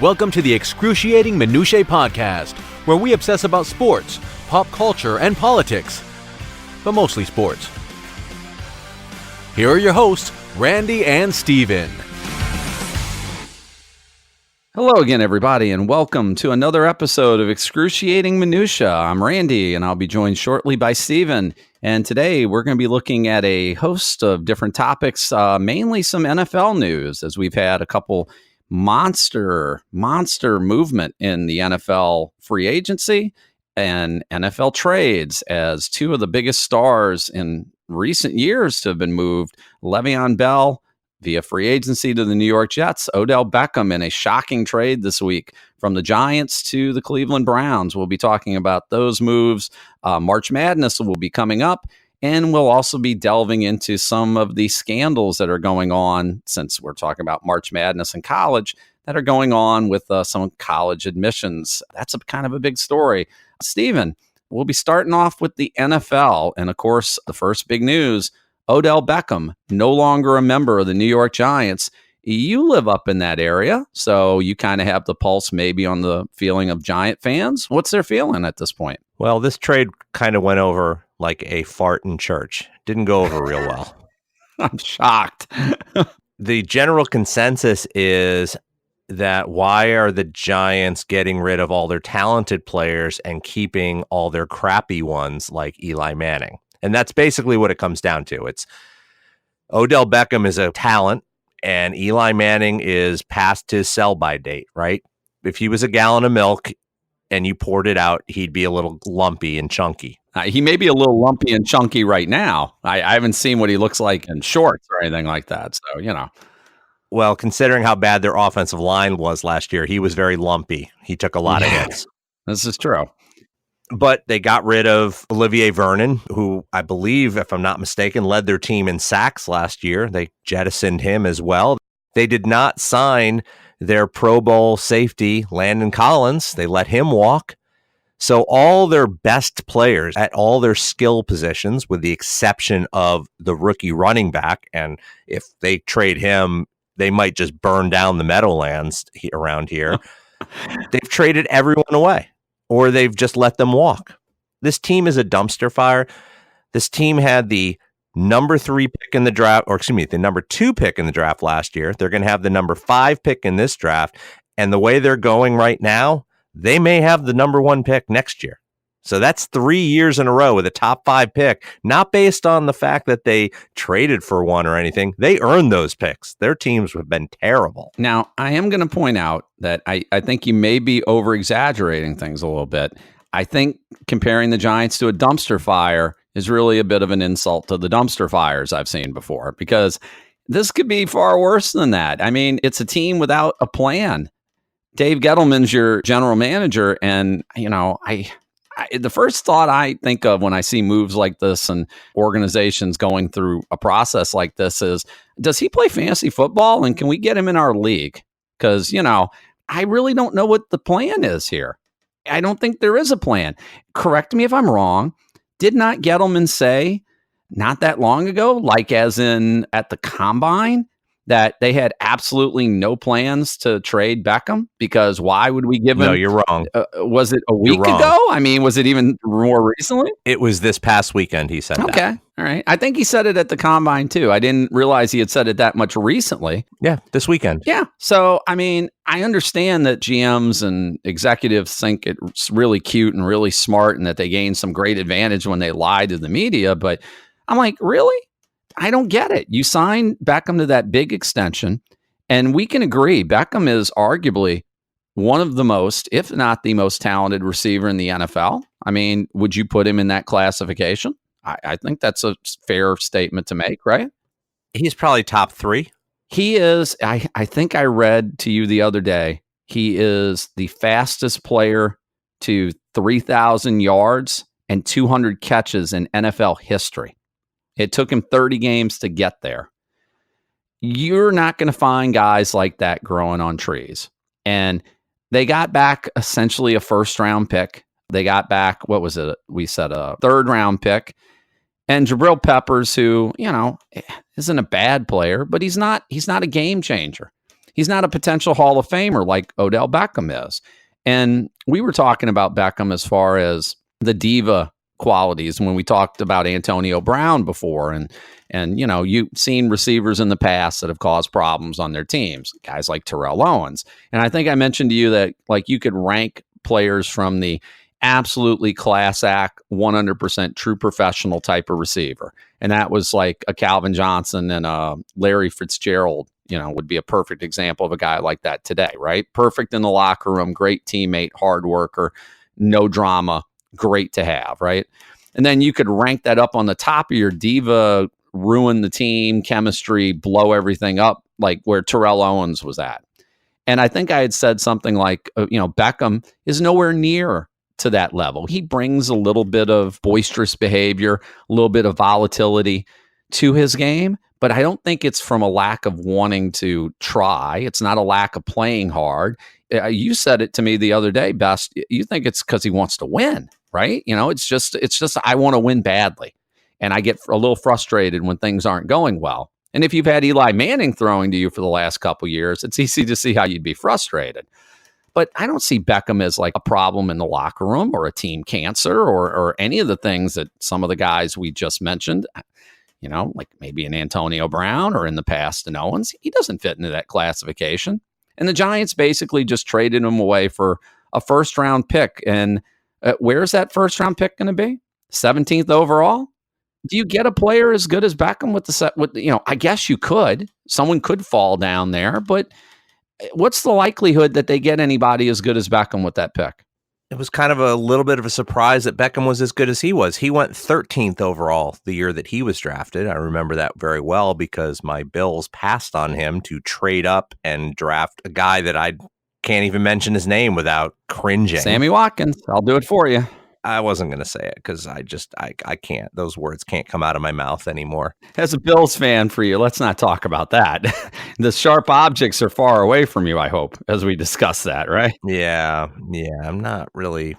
Welcome to the Excruciating Minutiae Podcast, where we obsess about sports, pop culture, and politics, but mostly sports. Here are your hosts, Randy and Steven. Hello again, everybody, and welcome to another episode of Excruciating Minutia. I'm Randy, and I'll be joined shortly by Steven. And today we're going to be looking at a host of different topics, mainly some NFL news, as we've had a couple monster movement in the NFL free agency and NFL trades, as two of the biggest stars in recent years to have been moved, Le'Veon Bell via free agency to the New York Jets, Odell Beckham in a shocking trade this week from the Giants to the Cleveland Browns. We'll be talking about those moves. March Madness will be coming up, and we'll also be delving into some of the scandals that are going on, since we're talking about March Madness in college, that are going on with some college admissions. That's a kind of a big story. Steven, we'll be starting off with the NFL. And of course, the first big news, Odell Beckham, no longer a member of the New York Giants. You live up in that area, so you kind of have the pulse maybe on the feeling of Giant fans. What's their feeling at this point? Well, this trade kind of went over like a fart in church. Didn't go over real well. I'm shocked. The general consensus is that why are the Giants getting rid of all their talented players and keeping all their crappy ones like Eli Manning? And that's basically what it comes down to. It's Odell Beckham is a talent and Eli Manning is past his sell-by date, right? If he was a gallon of milk and you poured it out, he'd be a little lumpy and chunky. He may be a little lumpy and chunky right now. I haven't seen what he looks like in shorts or anything like that. So, you know. Well, considering how bad their offensive line was last year, he was very lumpy. He took a lot of hits. This is true. But they got rid of Olivier Vernon, who I believe, if I'm not mistaken, led their team in sacks last year. They jettisoned him as well. They did not sign their Pro Bowl safety, Landon Collins. They let him walk. So all their best players at all their skill positions, with the exception of the rookie running back, and if they trade him, they might just burn down the Meadowlands around here. They've traded everyone away, or they've just let them walk. This team is a dumpster fire. This team had the number 3 pick in the draft, or excuse me, the number 2 pick in the draft last year. They're going to have the number 5 pick in this draft. And the way they're going right now, they may have the number 1 pick next year. So that's 3 years in a row with a top 5 pick, not based on the fact that they traded for one or anything. They earned those picks. Their teams have been terrible. Now, I am going to point out that I think you may be over-exaggerating things a little bit. I think comparing the Giants to a dumpster fire is really a bit of an insult to the dumpster fires I've seen before, because this could be far worse than that. I mean, it's a team without a plan. Dave Gettleman's your general manager, and, you know, the first thought I think of when I see moves like this and organizations going through a process like this is, does he play fantasy football, and can we get him in our league? Because, you know, I really don't know what the plan is here. I don't think there is a plan. Correct me if I'm wrong. Did not Gettleman say not that long ago, like as in at the Combine, that they had absolutely no plans to trade Beckham? Because why would we give him? No, you're wrong. Was it a week ago? I mean, was it even more recently? It was this past weekend he said that. Okay. All right. I think he said it at the Combine too. I didn't realize he had said it that much recently. Yeah, this weekend. Yeah. So, I mean, I understand that GMs and executives think it's really cute and really smart and that they gain some great advantage when they lie to the media. But I'm like, really? I don't get it. You signed Beckham to that big extension, and we can agree Beckham is arguably one of the most, if not the most talented receiver in the NFL. I mean, would you put him in that classification? I think that's a fair statement to make, right? He's probably top 3. He is. I think I read to you the other day, he is the fastest player to 3,000 yards and 200 catches in NFL history. It took him 30 games to get there. You're not going to find guys like that growing on trees. And they got back essentially a first-round pick. They got back, what was it? We said a third-round pick. And Jabril Peppers, who, you know, isn't a bad player, but he's not a game changer. He's not a potential Hall of Famer like Odell Beckham is. And we were talking about Beckham as far as the diva qualities when we talked about Antonio Brown before. And you've seen receivers in the past that have caused problems on their teams, guys like Terrell Owens. And I think I mentioned to you that like you could rank players from the absolutely class act, 100% true professional type of receiver. And that was like a Calvin Johnson and a Larry Fitzgerald, would be a perfect example of a guy like that today, right? Perfect in the locker room, great teammate, hard worker, no drama, great to have, right? And then you could rank that up on the top of your diva, ruin the team, chemistry, blow everything up, like where Terrell Owens was at. And I think I had said something like, Beckham is nowhere near to that level. He brings a little bit of boisterous behavior, a little bit of volatility to his game, but I don't think it's from a lack of wanting to try. It's not a lack of playing hard. You said it to me the other day, Best. You think it's because he wants to win, right? It's just I want to win badly. And I get a little frustrated when things aren't going well. And if you've had Eli Manning throwing to you for the last couple of years, it's easy to see how you'd be frustrated. But I don't see Beckham as like a problem in the locker room or a team cancer or any of the things that some of the guys we just mentioned, like maybe an Antonio Brown or in the past an Owens. He doesn't fit into that classification. And the Giants basically just traded him away for a first-round pick. And where's that first-round pick going to be? 17th overall? Do you get a player as good as Beckham with the set? I guess you could. Someone could fall down there, but what's the likelihood that they get anybody as good as Beckham with that pick? It was kind of a little bit of a surprise that Beckham was as good as he was. He went 13th overall the year that he was drafted. I remember that very well because my Bills passed on him to trade up and draft a guy that I can't even mention his name without cringing. Sammy Watkins. I'll do it for you. I wasn't going to say it because I can't. Those words can't come out of my mouth anymore. As a Bills fan for you, let's not talk about that. The sharp objects are far away from you, I hope, as we discuss that, right? Yeah. I'm not really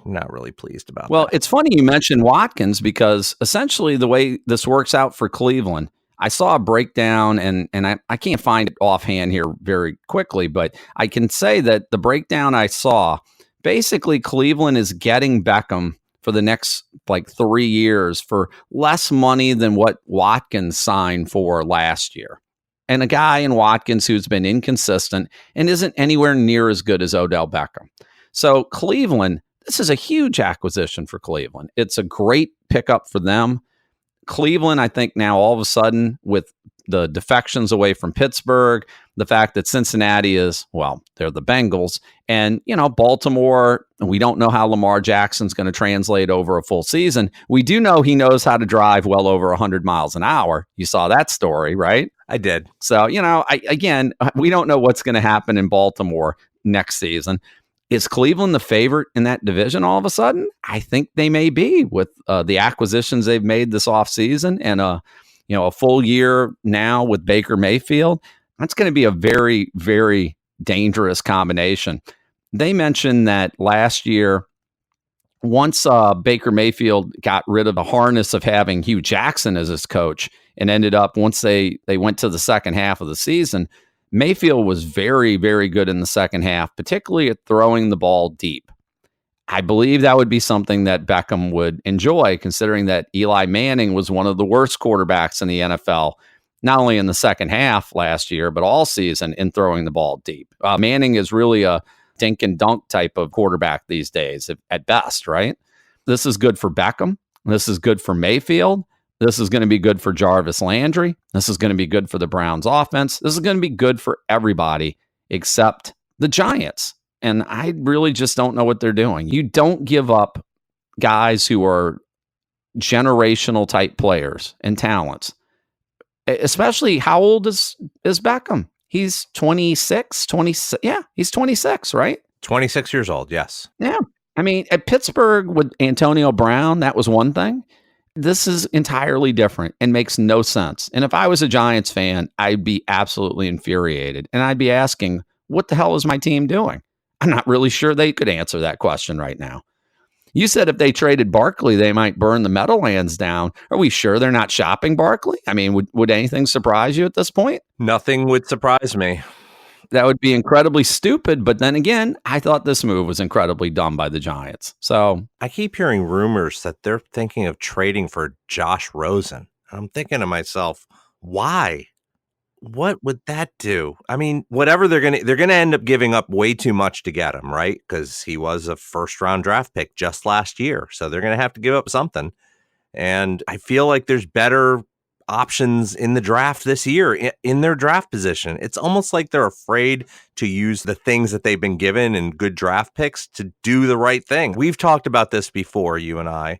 pleased about that. Well, it's funny you mentioned Watkins because essentially the way this works out for Cleveland, I saw a breakdown and I can't find it offhand here very quickly, but I can say that the breakdown I saw, basically Cleveland is getting Beckham for the next 3 years for less money than what Watkins signed for last year. And a guy in Watkins who's been inconsistent and isn't anywhere near as good as Odell Beckham. So Cleveland, this is a huge acquisition for Cleveland. It's a great pickup for them. Cleveland, I think now all of a sudden with the defections away from Pittsburgh, the fact that Cincinnati is, they're the Bengals. And, Baltimore, we don't know how Lamar Jackson's going to translate over a full season. We do know he knows how to drive well over 100 miles an hour. You saw that story, right? I did. So, we don't know what's going to happen in Baltimore next season. Is Cleveland the favorite in that division all of a sudden? I think they may be with the acquisitions they've made this offseason and a full year now with Baker Mayfield. That's going to be a very, very dangerous combination. They mentioned that last year, once Baker Mayfield got rid of the harness of having Hugh Jackson as his coach and ended up, once they went to the second half of the season, Mayfield was very, very good in the second half, particularly at throwing the ball deep. I believe that would be something that Beckham would enjoy, considering that Eli Manning was one of the worst quarterbacks in the NFL, not only in the second half last year, but all season in throwing the ball deep. Manning is really a dink and dunk type of quarterback these days at best, right? This is good for Beckham. This is good for Mayfield. This is going to be good for Jarvis Landry. This is going to be good for the Browns offense. This is going to be good for everybody except the Giants. And I really just don't know what they're doing. You don't give up guys who are generational type players and talents. Especially, how old is Beckham? He's 26, 20. Yeah, he's 26, right? 26 years old, yes. Yeah. I mean, at Pittsburgh with Antonio Brown, that was one thing. This is entirely different and makes no sense. And if I was a Giants fan, I'd be absolutely infuriated. And I'd be asking, what the hell is my team doing? I'm not really sure they could answer that question right now. You said if they traded Barkley, they might burn the Meadowlands down. Are we sure they're not shopping Barkley? I mean, would anything surprise you at this point? Nothing would surprise me. That would be incredibly stupid. But then again, I thought this move was incredibly dumb by the Giants. So I keep hearing rumors that they're thinking of trading for Josh Rosen. I'm thinking to myself, why? What would that do? I mean, whatever they're gonna end up giving up way too much to get him, right? Because he was a first round draft pick just last year, so they're gonna have to give up something. And I feel like there's better options in the draft this year in their draft position. It's almost like they're afraid to use the things that they've been given in good draft picks to do the right thing. We've talked about this before, you and I,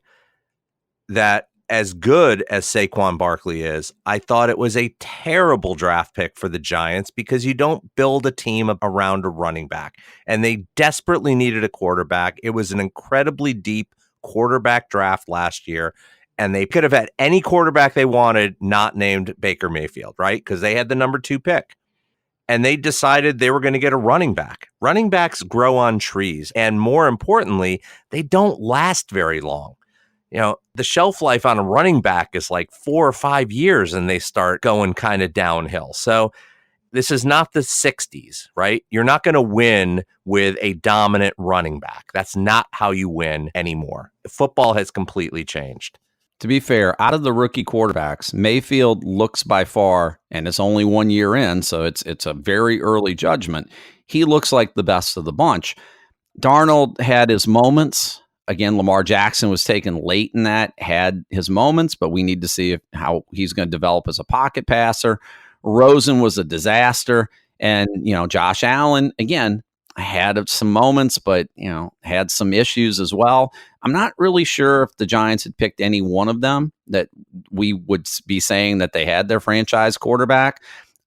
that as good as Saquon Barkley is, I thought it was a terrible draft pick for the Giants because you don't build a team around a running back. And they desperately needed a quarterback. It was an incredibly deep quarterback draft last year. And they could have had any quarterback they wanted, not named Baker Mayfield, right? Because they had the number 2 pick. And they decided they were going to get a running back. Running backs grow on trees. And more importantly, they don't last very long. You know, the shelf life on a running back is like 4 or 5 years and they start going kind of downhill. So this is not the 60s, right? You're not going to win with a dominant running back. That's not how you win anymore. Football has completely changed. to be fair, out of the rookie quarterbacks, Mayfield looks by far, and it's only 1 year in, so it's a very early judgment. He looks like the best of the bunch. Darnold had his moments. Again, Lamar Jackson was taken late in that, had his moments, but we need to see how he's going to develop as a pocket passer. Rosen was a disaster. And, Josh Allen, again, had some moments, but, had some issues as well. I'm not really sure if the Giants had picked any one of them that we would be saying that they had their franchise quarterback.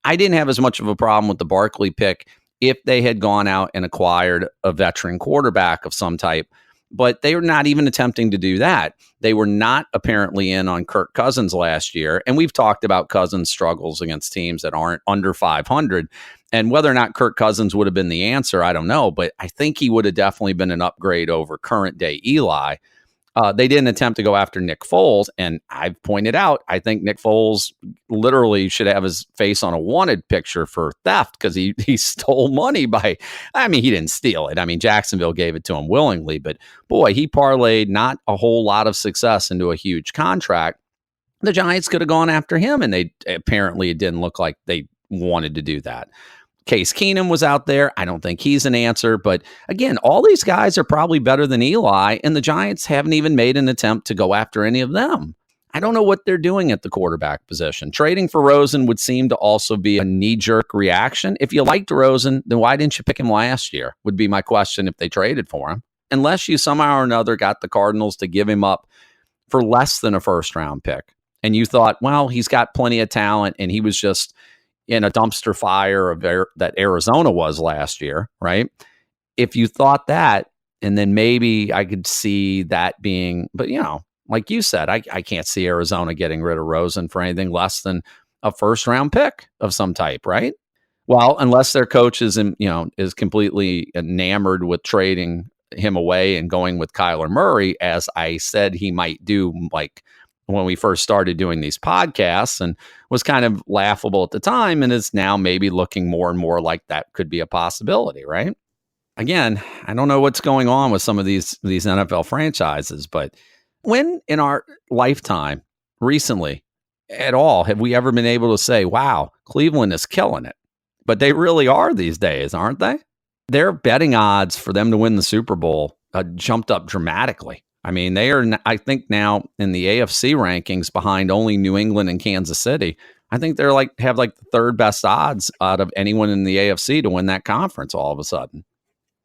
I didn't have as much of a problem with the Barkley pick if they had gone out and acquired a veteran quarterback of some type. But they were not even attempting to do that. They were not apparently in on Kirk Cousins last year. And we've talked about Cousins' struggles against teams that aren't under 500. And whether or not Kirk Cousins would have been the answer, I don't know. But I think he would have definitely been an upgrade over current day Eli. They didn't attempt to go after Nick Foles. And I've pointed out, I think Nick Foles literally should have his face on a wanted picture for theft because he stole money he didn't steal it. Jacksonville gave it to him willingly. But boy, he parlayed not a whole lot of success into a huge contract. The Giants could have gone after him, and it didn't look like they wanted to do that. Case Keenum was out there. I don't think he's an answer. But again, all these guys are probably better than Eli, and the Giants haven't even made an attempt to go after any of them. I don't know what they're doing at the quarterback position. Trading for Rosen would seem to also be a knee-jerk reaction. If you liked Rosen, then why didn't you pick him last year, would be my question if they traded for him. Unless you somehow or another got the Cardinals to give him up for less than a first-round pick. And you thought, well, he's got plenty of talent, and he was just in a dumpster fire of that Arizona was last year, right? If you thought that, and then maybe I could see that being, but like you said, I can't see Arizona getting rid of Rosen for anything less than a first round pick of some type, right? Well, unless their coach is completely enamored with trading him away and going with Kyler Murray, as I said he might do, like when we first started doing these podcasts, and was kind of laughable at the time, and is now maybe looking more and more like that could be a possibility, right? Again, I don't know what's going on with some of these NFL franchises, but when in our lifetime recently at all have we ever been able to say, wow, Cleveland is killing it? But they really are these days, aren't they? Their betting odds for them to win the Super Bowl jumped up dramatically. They are, I think, now in the AFC rankings behind only New England and Kansas City. I think they're have the third best odds out of anyone in the AFC to win that conference all of a sudden.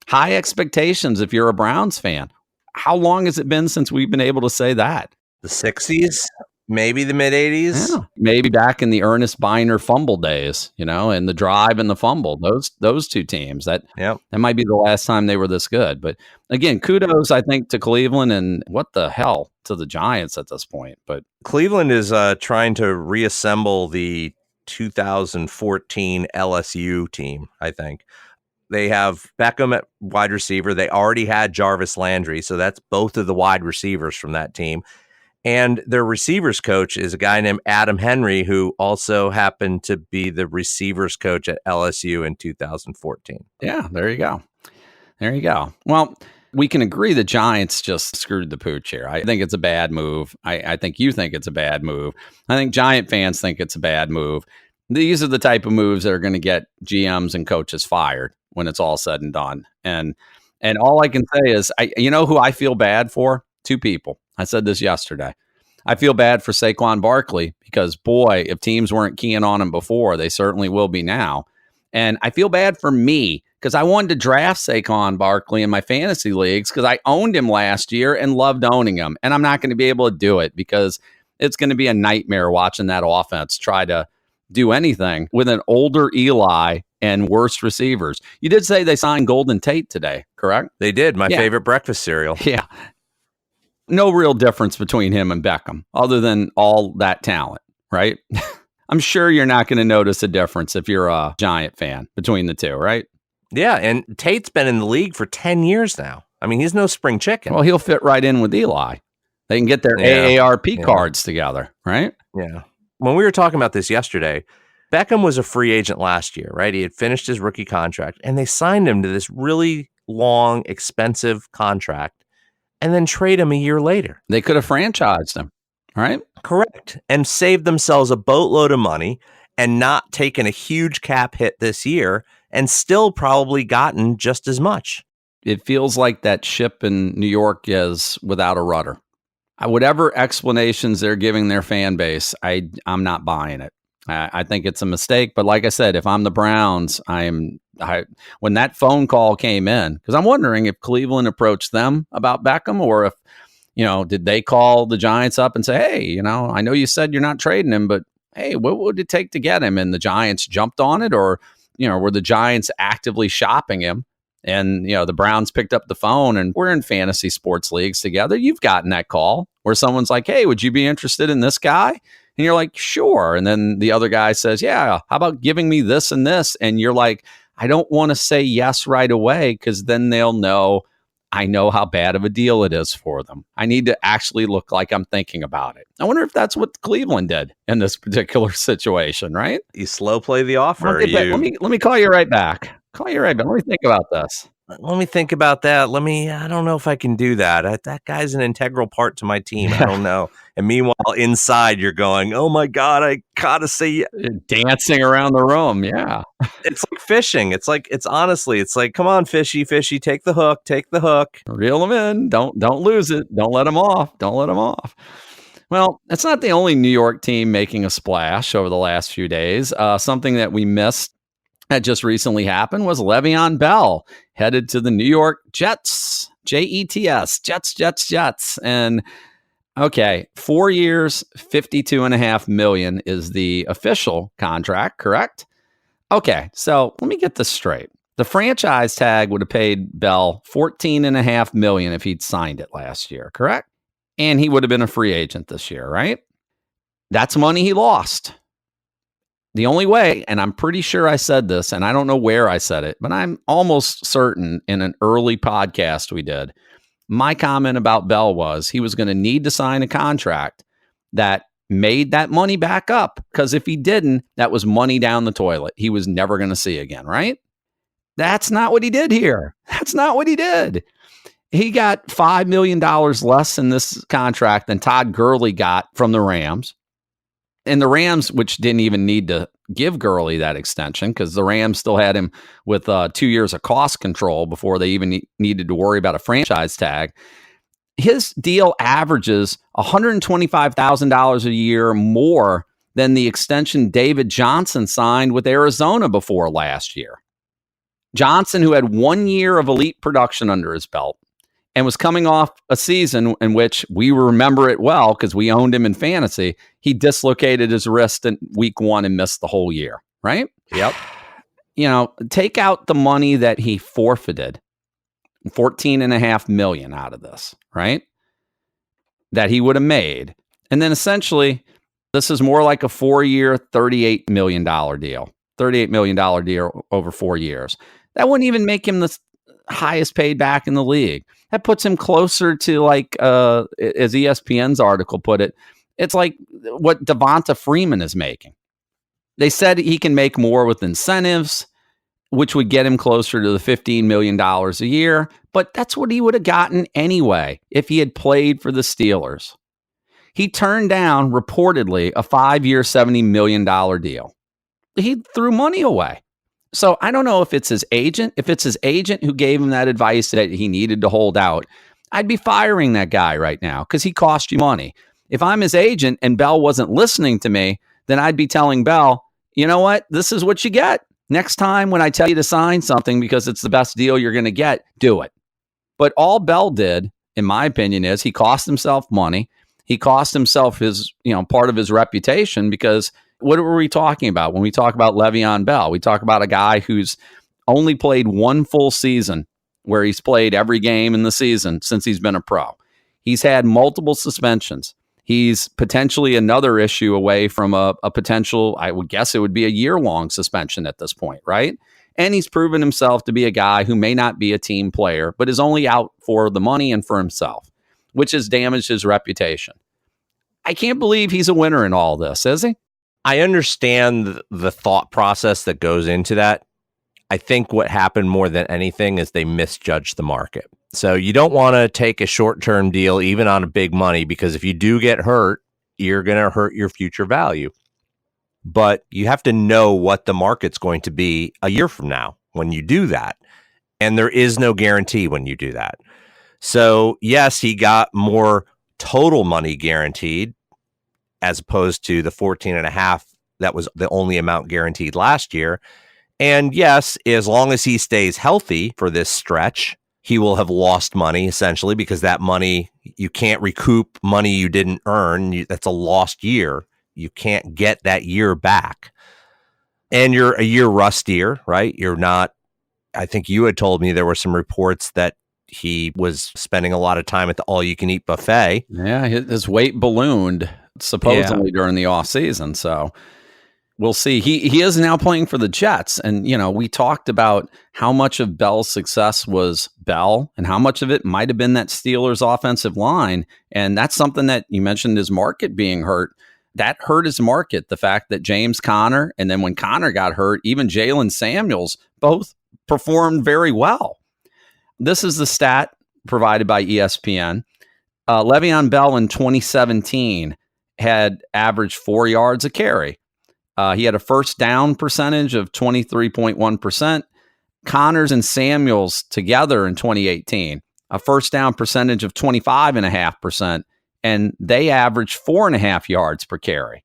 High expectations if you're a Browns fan. How long has it been since we've been able to say that? The 60s, maybe the mid 80s. Yeah, maybe back in the Ernest Biner fumble days, and the drive and the fumble, those two teams. That might be the last time they were this good. But again, kudos, I think, to Cleveland, and what the hell to the Giants at this point. But Cleveland is trying to reassemble the 2014 LSU team, I think. They have Beckham at wide receiver. They already had Jarvis Landry, so that's both of the wide receivers from that team. And their receivers coach is a guy named Adam Henry, who also happened to be the receivers coach at LSU in 2014. Yeah, there you go. There you go. Well, we can agree the Giants just screwed the pooch here. I think it's a bad move. I think you think it's a bad move. I think Giant fans think it's a bad move. These are the type of moves that are going to get GMs and coaches fired when it's all said and done. And all I can say is, you know who I feel bad for? Two people. I said this yesterday. I feel bad for Saquon Barkley because, boy, if teams weren't keying on him before, they certainly will be now. And I feel bad for me because I wanted to draft Saquon Barkley in my fantasy leagues because I owned him last year and loved owning him. And I'm not going to be able to do it because it's going to be a nightmare watching that offense try to do anything with an older Eli and worse receivers. You did say they signed Golden Tate today, correct? They did. My favorite breakfast cereal. Yeah. No real difference between him and Beckham other than all that talent, right? I'm sure you're not going to notice a difference if you're a Giant fan between the two, right? Yeah, and Tate's been in the league for 10 years now. I mean, he's no spring chicken. Well, he'll fit right in with Eli. They can get their AARP cards together, right? Yeah. When we were talking about this yesterday, Beckham was a free agent last year, right? He had finished his rookie contract, and they signed him to this really long, expensive contract and then trade him a year later. They could have franchised him, right? Correct. And saved themselves a boatload of money and not taken a huge cap hit this year and still probably gotten just as much. It feels like that ship in New York is without a rudder. Whatever explanations they're giving their fan base, I'm not buying it. I think it's a mistake. But like I said, if I'm the Browns, when that phone call came in, because I'm wondering if Cleveland approached them about Beckham or if, did they call the Giants up and say, hey, I know you said you're not trading him, but hey, what would it take to get him? And the Giants jumped on it, or, were the Giants actively shopping him? And, the Browns picked up the phone, and we're in fantasy sports leagues together. You've gotten that call where someone's like, hey, would you be interested in this guy? And you're like, sure. And then the other guy says, yeah, how about giving me this and this? And you're like, I don't want to say yes right away because then they'll know I know how bad of a deal it is for them. I need to actually look like I'm thinking about it. I wonder if that's what Cleveland did in this particular situation, right? You slow play the offer. Let me call you right back. Let me think about this. Let me think about that. I don't know if I can do that. That guy's an integral part to my team. I don't know. And meanwhile, inside, you're going, oh my God, I gotta say, you're dancing around the room. Yeah. It's like fishing. It's like, come on, fishy, take the hook. Reel them in. Don't lose it. Don't let them off. Well, it's not the only New York team making a splash over the last few days. Something that we missed that just recently happened was Le'Veon Bell headed to the New York Jets, Jets, Jets. And okay, 4 years, $52.5 million is the official contract, correct? Okay, so let me get this straight. The franchise tag would have paid Bell $14.5 million if he'd signed it last year, correct? And he would have been a free agent this year, right? That's money he lost. The only way, and I'm pretty sure I said this, and I don't know where I said it, but I'm almost certain in an early podcast we did, my comment about Bell was he was going to need to sign a contract that made that money back up, because if he didn't, that was money down the toilet he was never going to see again, right? That's not what he did here. That's not what he did. He got $5 million less in this contract than Todd Gurley got from the Rams. And the Rams, which didn't even need to give Gurley that extension because the Rams still had him with 2 years of cost control before they even needed to worry about a franchise tag. His deal averages $125,000 a year more than the extension David Johnson signed with Arizona before last year. Johnson, who had 1 year of elite production under his belt, and was coming off a season in which we remember it well because we owned him in fantasy. He dislocated his wrist in week 1 and missed the whole year, right? Yep. Take out the money that he forfeited, $14.5 million out of this, right? That he would have made. And then essentially, this is more like a 4-year, $38 million deal. $38 million deal over 4 years. That wouldn't even make him highest paid back in the league. That puts him closer to like, as ESPN's article put it, it's like what Devonta Freeman is making. They said he can make more with incentives, which would get him closer to the $15 million a year. But that's what he would have gotten anyway if he had played for the Steelers. He turned down, reportedly, a 5-year, $70 million deal. He threw money away. So I don't know if it's his agent. If it's his agent who gave him that advice that he needed to hold out, I'd be firing that guy right now because he cost you money. If I'm his agent and Bell wasn't listening to me, then I'd be telling Bell, you know what? This is what you get. Next time when I tell you to sign something because it's the best deal you're going to get, do it. But all Bell did, in my opinion, is he cost himself money. He cost himself his, part of his reputation because what were we talking about when we talk about Le'Veon Bell? We talk about a guy who's only played one full season where he's played every game in the season since he's been a pro. He's had multiple suspensions. He's potentially another issue away from a potential, I would guess it would be a year-long suspension at this point, right? And he's proven himself to be a guy who may not be a team player, but is only out for the money and for himself, which has damaged his reputation. I can't believe he's a winner in all this, is he? I understand the thought process that goes into that. I think what happened more than anything is they misjudged the market. So you don't want to take a short-term deal, even on a big money, because if you do get hurt, you're going to hurt your future value. But you have to know what the market's going to be a year from now when you do that. And there is no guarantee when you do that. So yes, he got more total money guaranteed as opposed to the 14.5 that was the only amount guaranteed last year. And yes, as long as he stays healthy for this stretch, he will have lost money essentially because that money, you can't recoup money you didn't earn. That's a lost year. You can't get that year back. And you're a year rustier, right? You're not, I think you had told me there were some reports that he was spending a lot of time at the all-you-can-eat buffet. Yeah, his weight ballooned supposedly during the offseason. So we'll see. He is now playing for the Jets. And, we talked about how much of Bell's success was Bell and how much of it might have been that Steelers offensive line. And that's something that you mentioned, his market being hurt. That hurt his market. The fact that James Conner, and then when Conner got hurt, even Jalen Samuels both performed very well. This is the stat provided by ESPN. Le'Veon Bell in 2017 had averaged 4 yards a carry. He had a first down percentage of 23.1%. Connors and Samuels together in 2018, a first down percentage of 25.5%, and they averaged 4.5 yards per carry.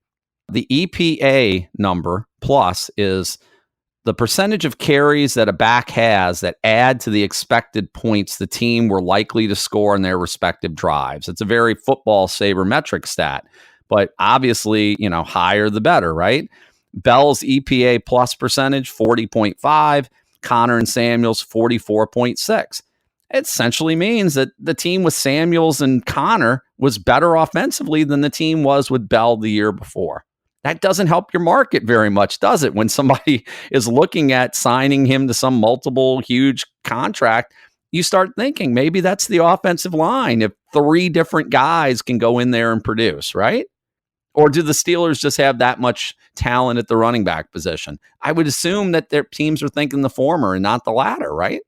The EPA number plus is the percentage of carries that a back has that add to the expected points the team were likely to score in their respective drives. It's a very football sabermetric stat, but obviously, higher the better, right? Bell's EPA plus percentage, 40.5, Conner and Samuels, 44.6. It essentially means that the team with Samuels and Conner was better offensively than the team was with Bell the year before. That doesn't help your market very much, does it? When somebody is looking at signing him to some multiple huge contract, you start thinking maybe that's the offensive line. If 3 different guys can go in there and produce, right? Or do the Steelers just have that much talent at the running back position? I would assume that their teams are thinking the former and not the latter, right?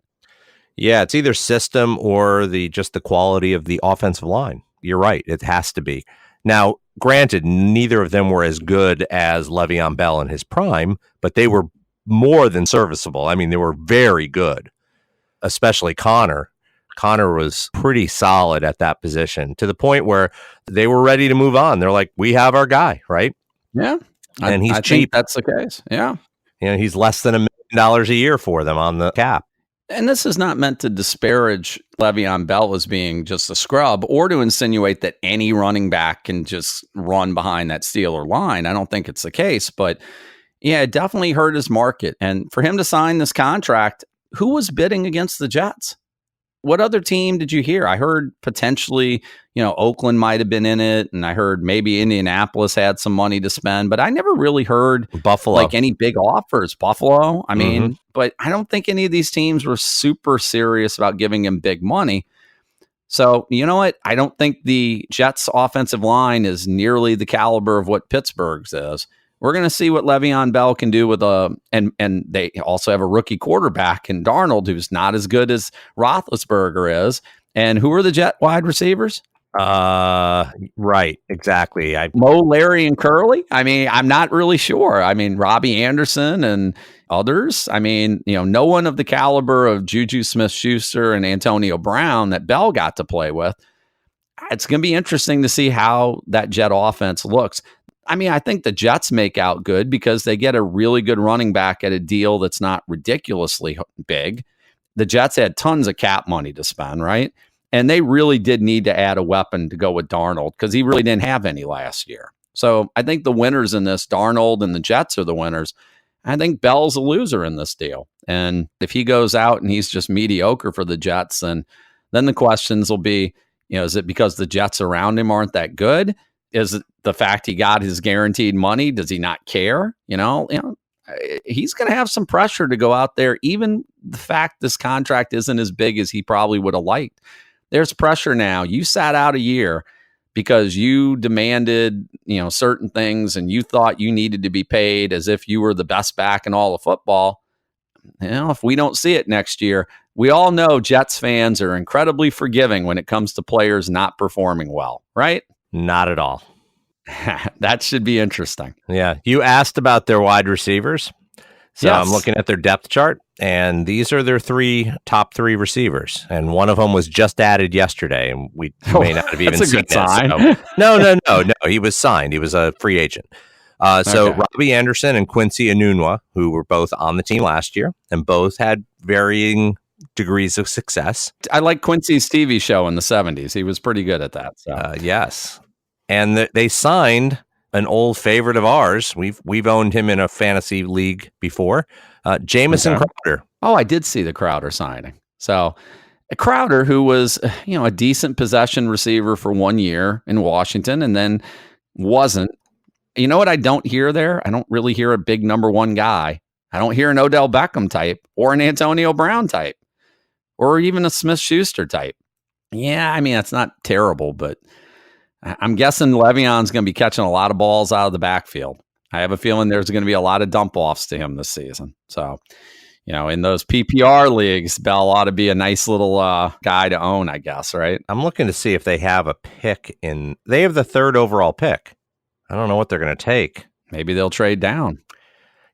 Yeah, it's either system or just the quality of the offensive line. You're right. It has to be. Now, granted, neither of them were as good as Le'Veon Bell in his prime, but they were more than serviceable. I mean, they were very good, especially Conner. Conner was pretty solid at that position to the point where they were ready to move on. They're like, we have our guy, right? Yeah. And he's I cheap. Think that's the case. Yeah. He's less than $1 million a year for them on the cap. And this is not meant to disparage Le'Veon Bell as being just a scrub or to insinuate that any running back can just run behind that Steeler line. I don't think it's the case, but yeah, it definitely hurt his market. And for him to sign this contract, who was bidding against the Jets? What other team did you hear? I heard potentially, Oakland might have been in it, and I heard maybe Indianapolis had some money to spend, but I never really heard Buffalo. like any big offers. Buffalo, I mean, but I don't think any of these teams were super serious about giving him big money. So, you know what? I don't think the Jets' offensive line is nearly the caliber of what Pittsburgh's is. We're going to see what Le'Veon Bell can do with and they also have a rookie quarterback in Darnold, who's not as good as Roethlisberger is. And who are the Jet wide receivers? Right, exactly. Mo, Larry, and Curly. I mean, I'm not really sure. I mean, Robbie Anderson and others. I mean, no one of the caliber of Juju Smith-Schuster and Antonio Brown that Bell got to play with. It's going to be interesting to see how that Jet offense looks. I mean, I think the Jets make out good because they get a really good running back at a deal that's not ridiculously big. The Jets had tons of cap money to spend, right? And they really did need to add a weapon to go with Darnold because he really didn't have any last year. So I think the winners in this, Darnold and the Jets are the winners. I think Bell's a loser in this deal. And if he goes out and he's just mediocre for the Jets, then the questions will be, is it because the Jets around him aren't that good? Is it the fact he got his guaranteed money? Does he not care? He's going to have some pressure to go out there. Even the fact this contract isn't as big as he probably would have liked. There's pressure now. You sat out a year because you demanded, certain things and you thought you needed to be paid as if you were the best back in all of football. If we don't see it next year, we all know Jets fans are incredibly forgiving when it comes to players not performing well, right? Not at all. That should be interesting. Yeah. You asked about their wide receivers. So yes. I'm looking at their depth chart, and these are their top three receivers. And one of them was just added yesterday, and we may not have even seen it. So. No. He was signed. He was a free agent. So okay. Robbie Anderson and Quincy Enunwa, who were both on the team last year, and both had varying degrees of success. I like Quincy's TV show in the 70s. He was pretty good at that. So. Yes. And they signed an old favorite of ours. We've owned him in a fantasy league before. Jamison Crowder. Oh, I did see the Crowder signing. So Crowder, who was, a decent possession receiver for 1 year in Washington and then wasn't. You know what I don't hear there? I don't really hear a big number one guy. I don't hear an Odell Beckham type or an Antonio Brown type or even a Smith-Schuster type. Yeah, I mean, that's not terrible, but I'm guessing Le'Veon's going to be catching a lot of balls out of the backfield. I have a feeling there's going to be a lot of dump offs to him this season. So, in those PPR leagues, Bell ought to be a nice little guy to own, I guess, right? I'm looking to see if they have a pick they have the 3rd overall pick. I don't know what they're going to take. Maybe they'll trade down.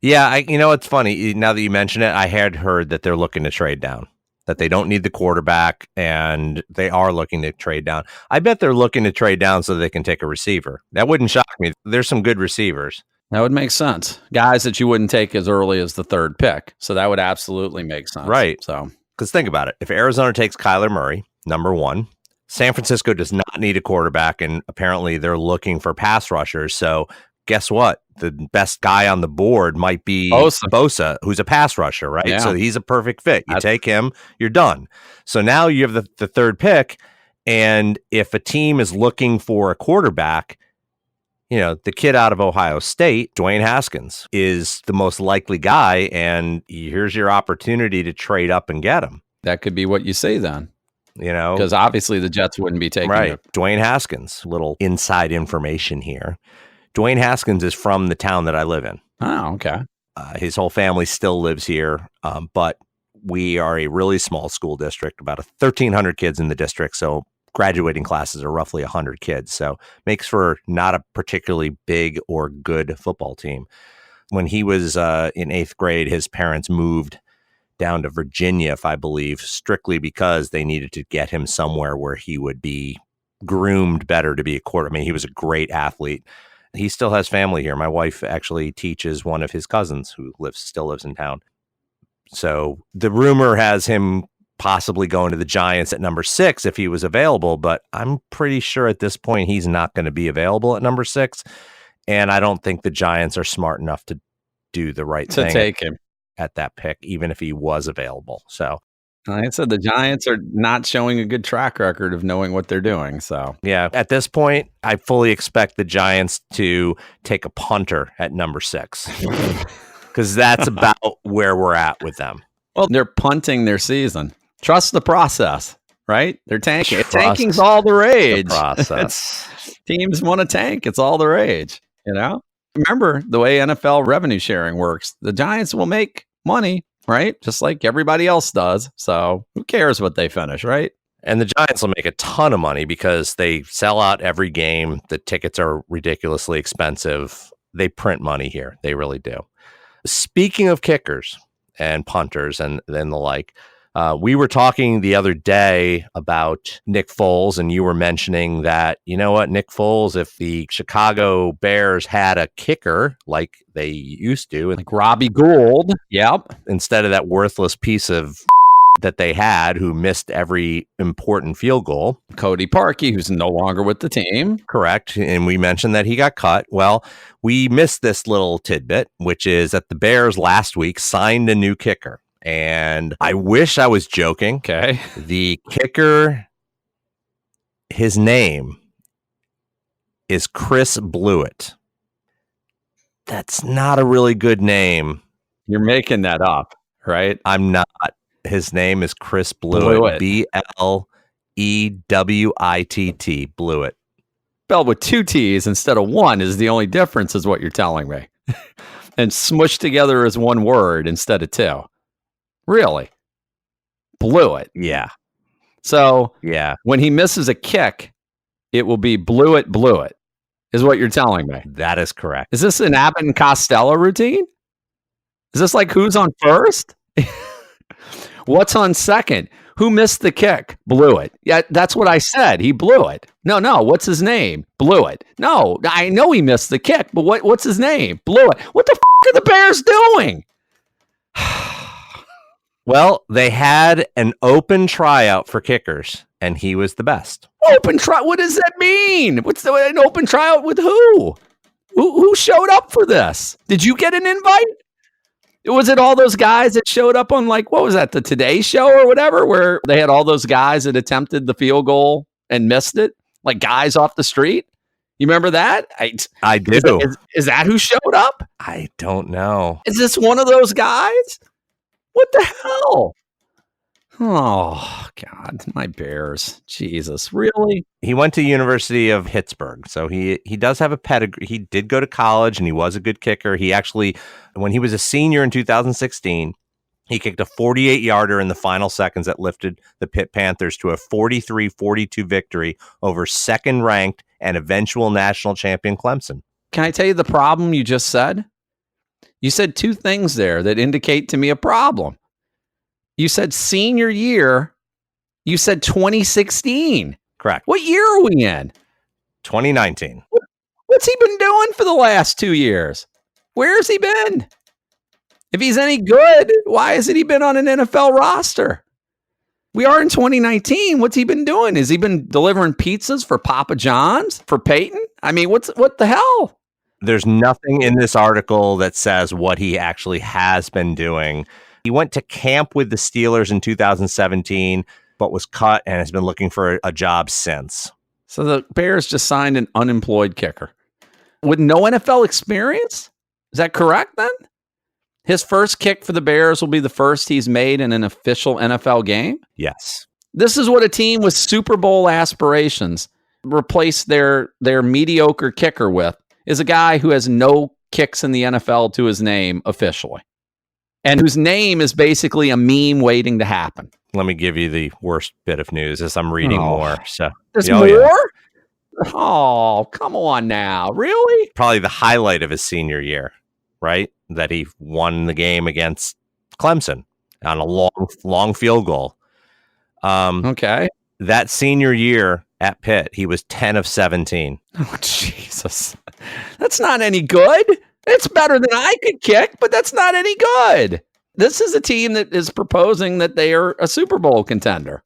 Yeah, it's funny. Now that you mention it, I had heard that they're looking to trade down, that they don't need the quarterback, and they are looking to trade down. I bet they're looking to trade down so they can take a receiver. That wouldn't shock me. There's some good receivers. That would make sense. Guys that you wouldn't take as early as the 3rd pick. So that would absolutely make sense. Right. So, because think about it. If Arizona takes Kyler Murray, number 1, San Francisco does not need a quarterback, and apparently they're looking for pass rushers. So guess what? The best guy on the board might be Bosa, who's a pass rusher, right? Yeah. So he's a perfect fit. You take him, you're done. So now you have the 3rd pick, and if a team is looking for a quarterback, the kid out of Ohio State, Dwayne Haskins, is the most likely guy, and here's your opportunity to trade up and get him. That could be what you say then. Because obviously the Jets wouldn't be taking right. Dwayne Haskins, little inside information here. Dwayne Haskins is from the town that I live in. Oh, okay. His whole family still lives here, but we are a really small school district, about 1,300 kids in the district. So graduating classes are roughly 100 kids. So makes for not a particularly big or good football team. When he was in 8th grade, his parents moved down to Virginia, if I believe, strictly because they needed to get him somewhere where he would be groomed better to be a quarterback. I mean, he was a great athlete. He still has family here. My wife actually teaches one of his cousins who still lives in town. So the rumor has him possibly going to the Giants at number 6 if he was available, but I'm pretty sure at this point he's not going to be available at number 6. And I don't think the Giants are smart enough to do the right thing to take him at that pick, even if he was available. So Like I said, the Giants are not showing a good track record of knowing what they're doing. So, Yeah, at this point, I fully expect the Giants to take a punter at number 6 because that's about where we're at with them. well, they're punting their season. Trust the process, right? They're tanking. Trust Tanking's all the rage. The process. Teams want to tank. It's all the rage, you know? Remember the way NFL revenue sharing works. The Giants will make money, right? Just like everybody else does. So who cares what they finish, right? And the Giants will make a ton of money because they sell out every game. The tickets are ridiculously expensive. They print money here. They really do. Speaking of kickers and punters and the like, we were talking the other day about Nick Foles, and you were mentioning that, you know what, Nick Foles, if the Chicago Bears had a kicker like they used to, Like Robbie Gould. Yep. instead of that worthless piece of that they had who missed every important field goal. Cody Parkey, who's no longer with the team. Correct. And we mentioned that he got cut. Well, we missed this little tidbit, which is that the Bears last week signed a new kicker. And I wish I was joking. Okay. The kicker, his name is Chris Blewett. That's not a really good name. You're making that up, right? I'm not. His name is Chris Blewett. Blewitt. Blewett. Spelled with 2 T's instead of 1 is the only difference, is what you're telling me. And smushed together as one word instead of 2. Really? Blewett. Yeah. So Yeah. when he misses a kick, it will be Blewett, is what you're telling me. That is correct. Is this an Abbott and Costello routine? Is this like who's on first? What's on second? Who missed the kick? Blewett. Yeah, that's what I said. He blew it. No. What's his name? Blewett. No, I know he missed the kick, but what's his name? Blewett. What the are the Bears doing? Well, they had an open tryout for kickers, and he was the best. Open tryout? What does that mean? What's an open tryout with who? Who showed up for this? Did you get an invite? Was it all those guys that showed up on, like, what was that, the Today Show or whatever, where they had all those guys that attempted the field goal and missed it? Like guys off the street? You remember that? I do. Is that who showed up? I don't know. Is this one of those guys? What the hell? Oh, God, my Bears. Jesus, really? He went to University of Pittsburgh, so he does have a pedigree. He did go to college, and he was a good kicker. He actually, when he was a senior in 2016, he kicked a 48-yarder in the final seconds that lifted the Pitt Panthers to a 43-42 victory over second-ranked and eventual national champion Clemson. Can I tell you the problem you just said? You said 2 things there that indicate to me a problem. You said senior year. You said 2016. Correct. What year are we in? 2019. What's he been doing for the last 2 years? Where's he been? If he's any good, why hasn't he been on an NFL roster? We are in 2019. What's he been doing? Has he been delivering pizzas for Papa John's, for Peyton? I mean, what the hell? There's nothing in this article that says what he actually has been doing. He went to camp with the Steelers in 2017, but was cut and has been looking for a job since. So the Bears just signed an unemployed kicker with no NFL experience? Is that correct then? His first kick for the Bears will be the first he's made in an official NFL game? Yes. This is what a team with Super Bowl aspirations replace their mediocre kicker with, is a guy who has no kicks in the NFL to his name officially, and whose name is basically a meme waiting to happen. Let me give you the worst bit of news as I'm reading more. So there's more? Yeah. Oh, come on now. Really? Probably the highlight of his senior year, right? That he won the game against Clemson on a long field goal. Okay. That senior year at Pitt, he was 10 of 17. Oh, Jesus. That's not any good. It's better than I could kick, but that's not any good. This is a team that is proposing that they are a Super Bowl contender.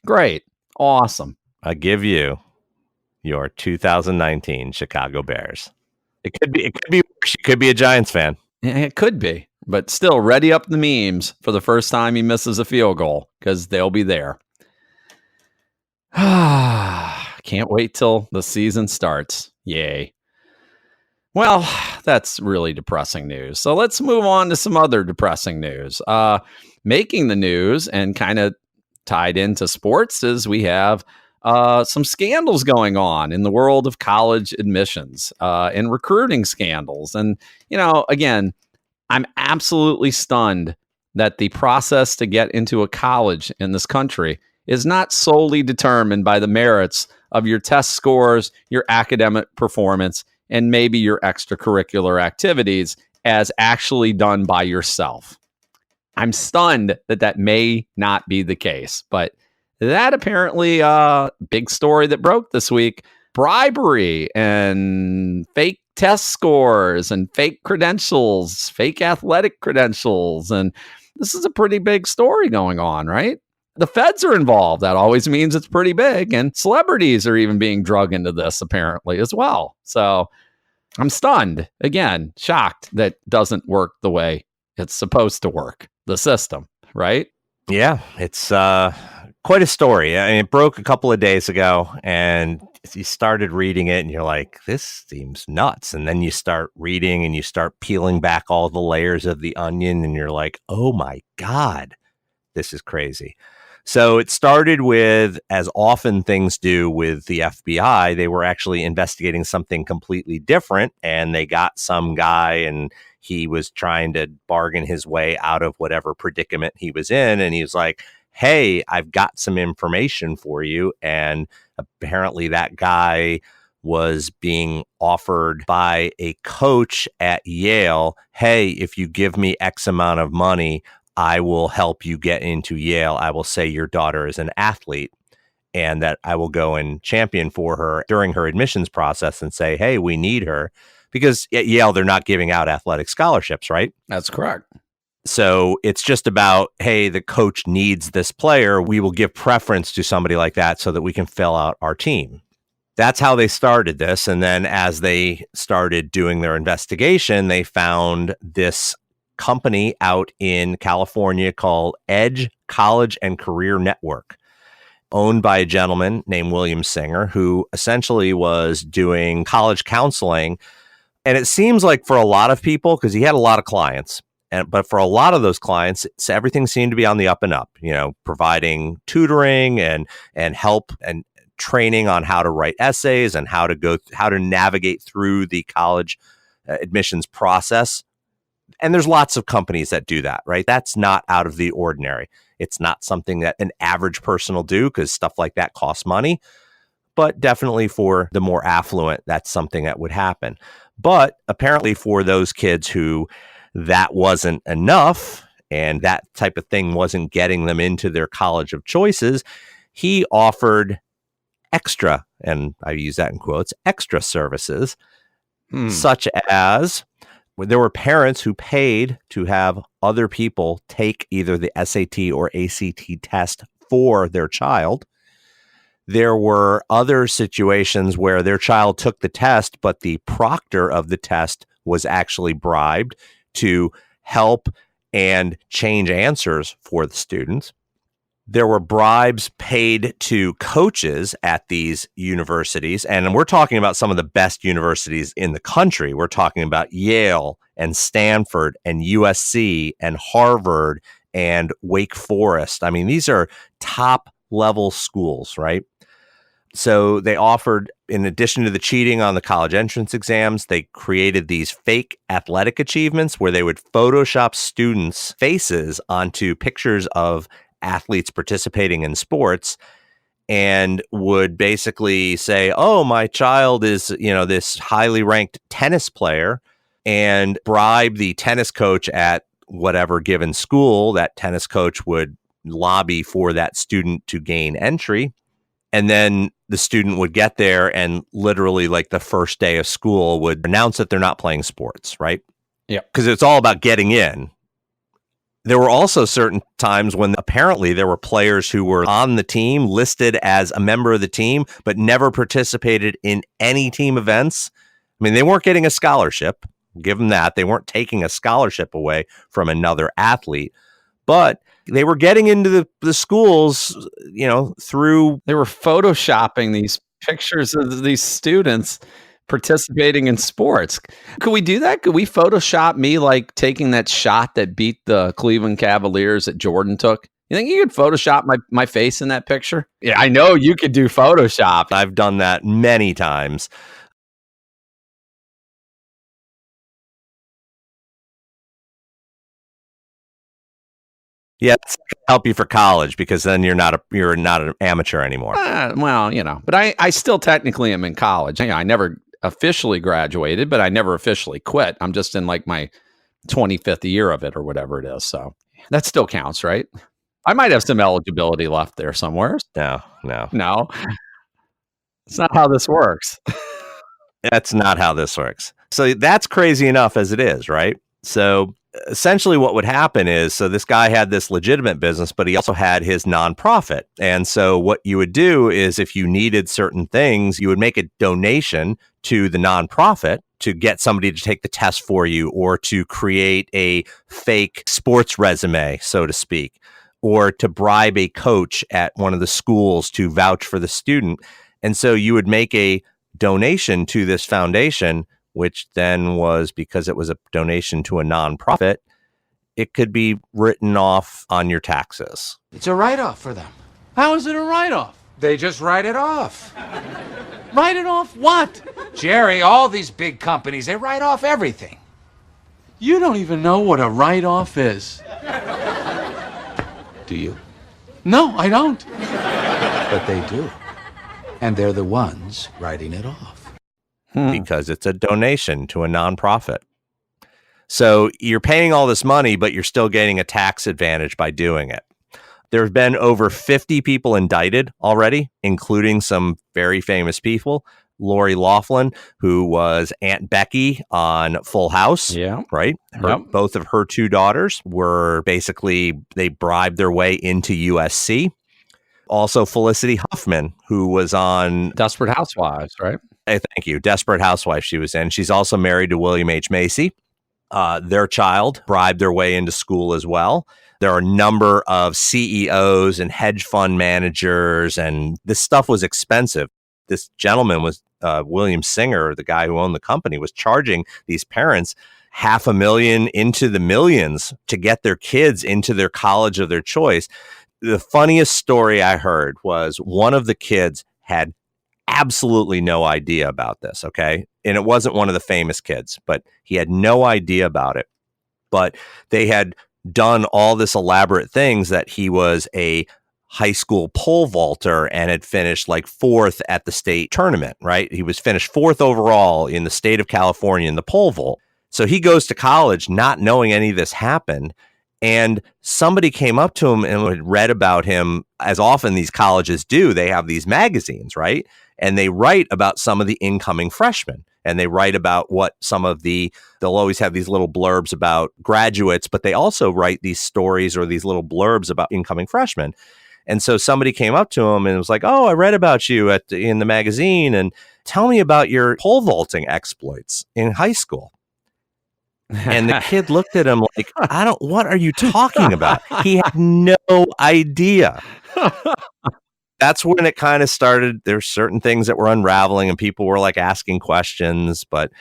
Great. Awesome. I give you your 2019 Chicago Bears. It could be worse. You could be a Giants fan. It could be. But still, ready up the memes for the first time he misses a field goal, because they'll be there. Can't wait till the season starts. Yay. Well, that's really depressing news. So let's move on to some other depressing news. Making the news and kind of tied into sports is we have some scandals going on in the world of college admissions and recruiting scandals. And, again, I'm absolutely stunned that the process to get into a college in this country is not solely determined by the merits of your test scores, your academic performance, and maybe your extracurricular activities as actually done by yourself. I'm stunned that may not be the case, but that apparently big story that broke this week, bribery and fake test scores and fake credentials, fake athletic credentials. And this is a pretty big story going on, right? The feds are involved. That always means it's pretty big. And celebrities are even being drug into this apparently as well. So I'm stunned. Again, shocked that doesn't work the way it's supposed to work, the system, right? Yeah, it's quite a story. I mean, it broke a couple of days ago, and you started reading it, and you're like, this seems nuts. And then you start reading, and you start peeling back all the layers of the onion, and you're like, oh my God, this is crazy. So it started with, as often things do with the FBI, they were actually investigating something completely different, and they got some guy, and he was trying to bargain his way out of whatever predicament he was in. And he was like, hey, I've got some information for you. And apparently that guy was being offered by a coach at Yale, hey, if you give me X amount of money, I will help you get into Yale. I will say your daughter is an athlete and that I will go and champion for her during her admissions process and say, hey, we need her. Because at Yale, they're not giving out athletic scholarships, right? That's correct. So it's just about, hey, the coach needs this player. We will give preference to somebody like that so that we can fill out our team. That's how they started this. And then as they started doing their investigation, they found this company out in California called Edge College and Career Network, owned by a gentleman named William Singer, who essentially was doing college counseling. And it seems like for a lot of people, because he had a lot of clients, but for a lot of those clients, everything seemed to be on the up and up, providing tutoring and help and training on how to write essays and how to navigate through the college admissions process. And there's lots of companies that do that, right? That's not out of the ordinary. It's not something that an average person will do because stuff like that costs money. But definitely for the more affluent, that's something that would happen. But apparently for those kids who that wasn't enough and that type of thing wasn't getting them into their college of choices, he offered extra, and I use that in quotes, extra services, such as there were parents who paid to have other people take either the SAT or ACT test for their child. There were other situations where their child took the test, but the proctor of the test was actually bribed to help and change answers for the students. There were bribes paid to coaches at these universities. And we're talking about some of the best universities in the country. We're talking about Yale and Stanford and USC and Harvard and Wake Forest. I mean, these are top level schools, right? So they offered, in addition to the cheating on the college entrance exams, they created these fake athletic achievements where they would Photoshop students' faces onto pictures of athletes participating in sports and would basically say, oh, my child is, this highly ranked tennis player, and bribe the tennis coach at whatever given school. That tennis coach would lobby for that student to gain entry. And then the student would get there and literally like the first day of school would announce that they're not playing sports, right? Yeah. Because it's all about getting in. There were also certain times when apparently there were players who were on the team listed as a member of the team, but never participated in any team events. I mean, they weren't getting a scholarship, Give them that. They weren't taking a scholarship away from another athlete, but they were getting into the schools, through. They were photoshopping these pictures of these students participating in sports. Could we do that? Could we Photoshop me like taking that shot that beat the Cleveland Cavaliers that Jordan took? You think you could Photoshop my face in that picture? Yeah, I know you could do Photoshop. I've done that many times. Yeah, it's gonna help you for college because then you're not an amateur anymore. Well, but I still technically am in college. I never officially graduated, but I never officially quit. I'm just in like my 25th year of it or whatever it is. So that still counts, right? I might have some eligibility left there somewhere. No. It's not how this works. That's not how this works. So that's crazy enough as it is, right? So essentially what would happen is, so this guy had this legitimate business, but he also had his nonprofit. And so what you would do is if you needed certain things, you would make a donation to the nonprofit to get somebody to take the test for you or to create a fake sports resume, so to speak, or to bribe a coach at one of the schools to vouch for the student. And so you would make a donation to this foundation, which then was, because it was a donation to a nonprofit, it could be written off on your taxes. It's a write-off for them. How is it a write-off? They just write it off. Write it off what? Jerry, all these big companies, they write off everything. You don't even know what a write-off is. Do you? No, I don't. But they do. And they're the ones writing it off. Because it's a donation to a nonprofit. So you're paying all this money, but you're still getting a tax advantage by doing it. There have been over 50 people indicted already, including some very famous people. Lori Loughlin, who was Aunt Becky on Full House. Yeah. Right? Both of her two daughters were basically, they bribed their way into USC. Also, Felicity Huffman, who was on Desperate Housewives, right? Hey, thank you. Desperate Housewife she was in. She's also married to William H. Macy. Their child bribed their way into school as well. There are a number of CEOs and hedge fund managers, and this stuff was expensive. This gentleman was William Singer, the guy who owned the company, was charging these parents $500,000 into the millions to get their kids into their college of their choice. The funniest story I heard was one of the kids had absolutely no idea about this, okay? And it wasn't one of the famous kids, but he had no idea about it. But they had done all this elaborate things, that he was a high school pole vaulter and had finished like 4th at the state tournament, right? He was finished 4th overall in the state of California in the pole vault. So he goes to college not knowing any of this happened. And somebody came up to him and had read about him, as often these colleges do. They have these magazines, right? And they write about some of the incoming freshmen. And they write about what they'll always have these little blurbs about graduates, but they also write these stories or these little blurbs about incoming freshmen. And so somebody came up to him and was like, "Oh, I read about you in the magazine, and tell me about your pole vaulting exploits in high school." And the kid looked at him like, what are you talking about? He had no idea. That's when it kind of started. There's certain things that were unraveling and people were like asking questions, but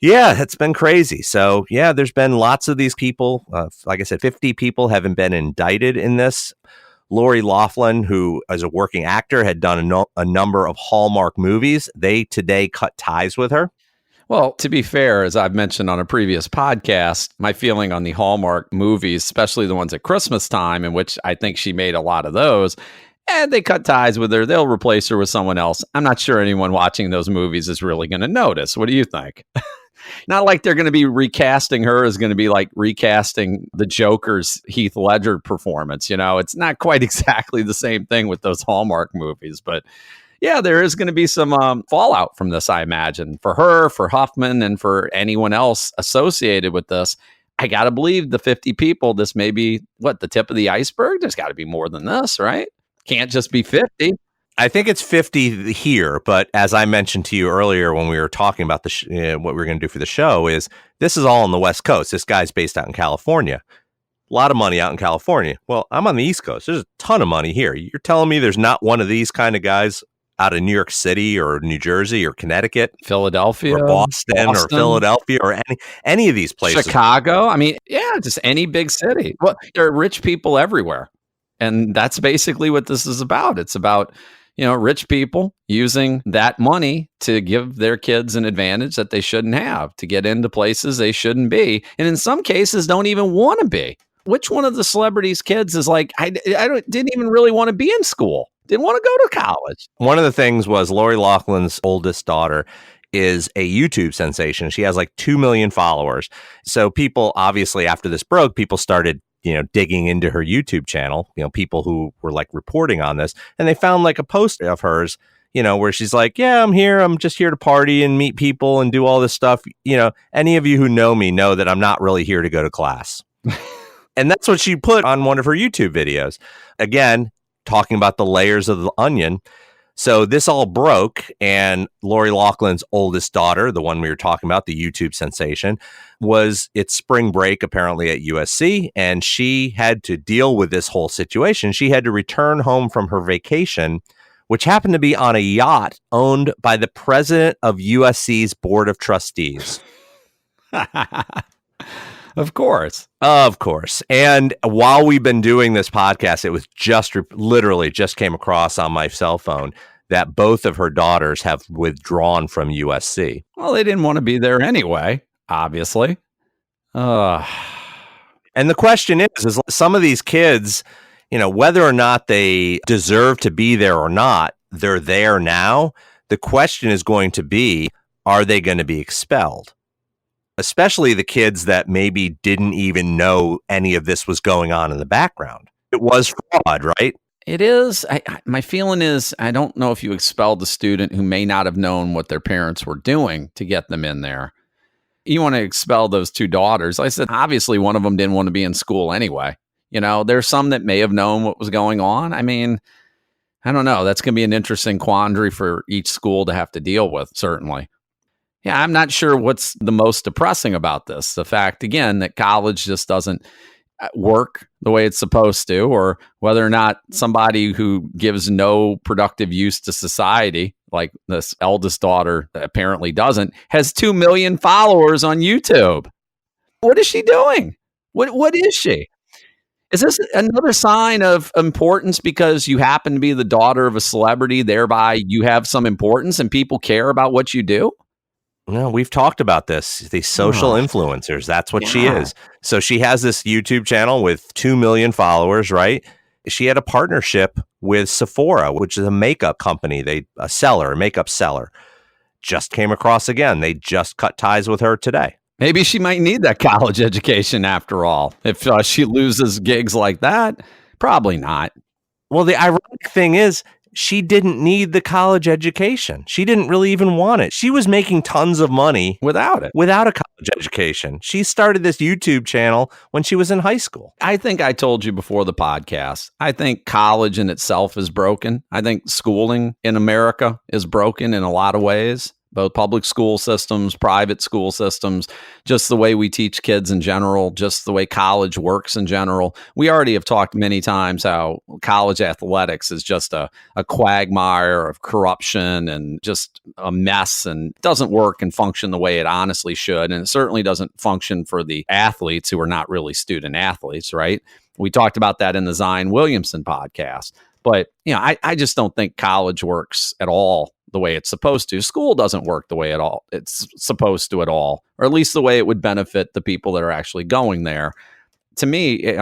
yeah, it's been crazy. So yeah, there's been lots of these people. Like I said, 50 people haven't been indicted in this. Lori Loughlin, who as a working actor had done a number of Hallmark movies, they today cut ties with her. Well, to be fair, as I've mentioned on a previous podcast, my feeling on the Hallmark movies, especially the ones at Christmas time, in which I think she made a lot of those, and they cut ties with her. They'll replace her with someone else. I'm not sure anyone watching those movies is really going to notice. What do you think? Not like they're going to be recasting her is going to be like recasting the Joker's Heath Ledger performance. It's not quite exactly the same thing with those Hallmark movies, but yeah, there is going to be some fallout from this, I imagine, for her, for Huffman, and for anyone else associated with this. I got to believe the 50 people, this may be, the tip of the iceberg? There's got to be more than this, right? Can't just be 50. I think it's 50 here, but as I mentioned to you earlier when we were talking about what we were going to do for the show, is this is all on the West Coast. This guy's based out in California. A lot of money out in California. Well, I'm on the East Coast. There's a ton of money here. You're telling me there's not one of these kind of guys out of New York City or New Jersey or Connecticut, Philadelphia, or Boston or Philadelphia or any of these places. Chicago. I mean, yeah, just any big city. Well, there are rich people everywhere. And that's basically what this is about. It's about, rich people using that money to give their kids an advantage that they shouldn't have, to get into places they shouldn't be. And in some cases, don't even want to be. Which one of the celebrities' kids is like, didn't even really want to be in school, didn't want to go to college? One of the things was Lori Loughlin's oldest daughter is a YouTube sensation. She has like 2 million followers. So people, obviously, after this broke, people started digging into her YouTube channel, people who were like reporting on this, and they found like a post of hers, where she's like, yeah, I'm just here to party and meet people and do all this stuff. Any of you who know me know that I'm not really here to go to class. And that's what she put on one of her YouTube videos. Again, talking about the layers of the onion. So this all broke, and Lori Loughlin's oldest daughter, the one we were talking about, the YouTube sensation, was its spring break apparently at USC, and she had to deal with this whole situation. She had to return home from her vacation, which happened to be on a yacht owned by the president of USC's Board of Trustees. Of course. And while we've been doing this podcast, it was literally just came across on my cell phone that both of her daughters have withdrawn from USC. Well, they didn't want to be there anyway, obviously. And the question is some of these kids, whether or not they deserve to be there or not, they're there now. The question is going to be, are they going to be expelled? Especially the kids that maybe didn't even know any of this was going on in the background. It was fraud, right? It is. My feeling is, I don't know if you expelled the student who may not have known what their parents were doing to get them in there. You want to expel those two daughters. Like I said, obviously one of them didn't want to be in school anyway. There's some that may have known what was going on. I mean, I don't know. That's going to be an interesting quandary for each school to have to deal with, certainly. Yeah, I'm not sure what's the most depressing about this. The fact, again, that college just doesn't work the way it's supposed to, or whether or not somebody who gives no productive use to society, like this eldest daughter apparently doesn't, has 2 million followers on YouTube. What is she doing? What is she? Is this another sign of importance because you happen to be the daughter of a celebrity, thereby you have some importance and people care about what you do? No, we've talked about this. These social influencers, that's what she is. So she has this YouTube channel with 2 million followers, right? She had a partnership with Sephora, which is a makeup company, a makeup seller. Just came across again. They just cut ties with her today. Maybe she might need that college education after all. If she loses gigs like that, probably not. Well, the ironic thing is, she didn't need the college education. She didn't really even want it. She was making tons of money without it, without a college education. She started this YouTube channel when she was in high school. I think I told you before the podcast, I think college in itself is broken. I think schooling in America is broken in a lot of ways. Both public school systems, private school systems, just the way we teach kids in general, just the way college works in general. We already have talked many times how college athletics is just a quagmire of corruption and just a mess and doesn't work and function the way it honestly should. And it certainly doesn't function for the athletes who are not really student athletes, right? We talked about that in the Zion Williamson podcast. But, I just don't think college works at all the way it's supposed to. School doesn't work the way it's supposed to at all, or at least the way it would benefit the people that are actually going there. To me,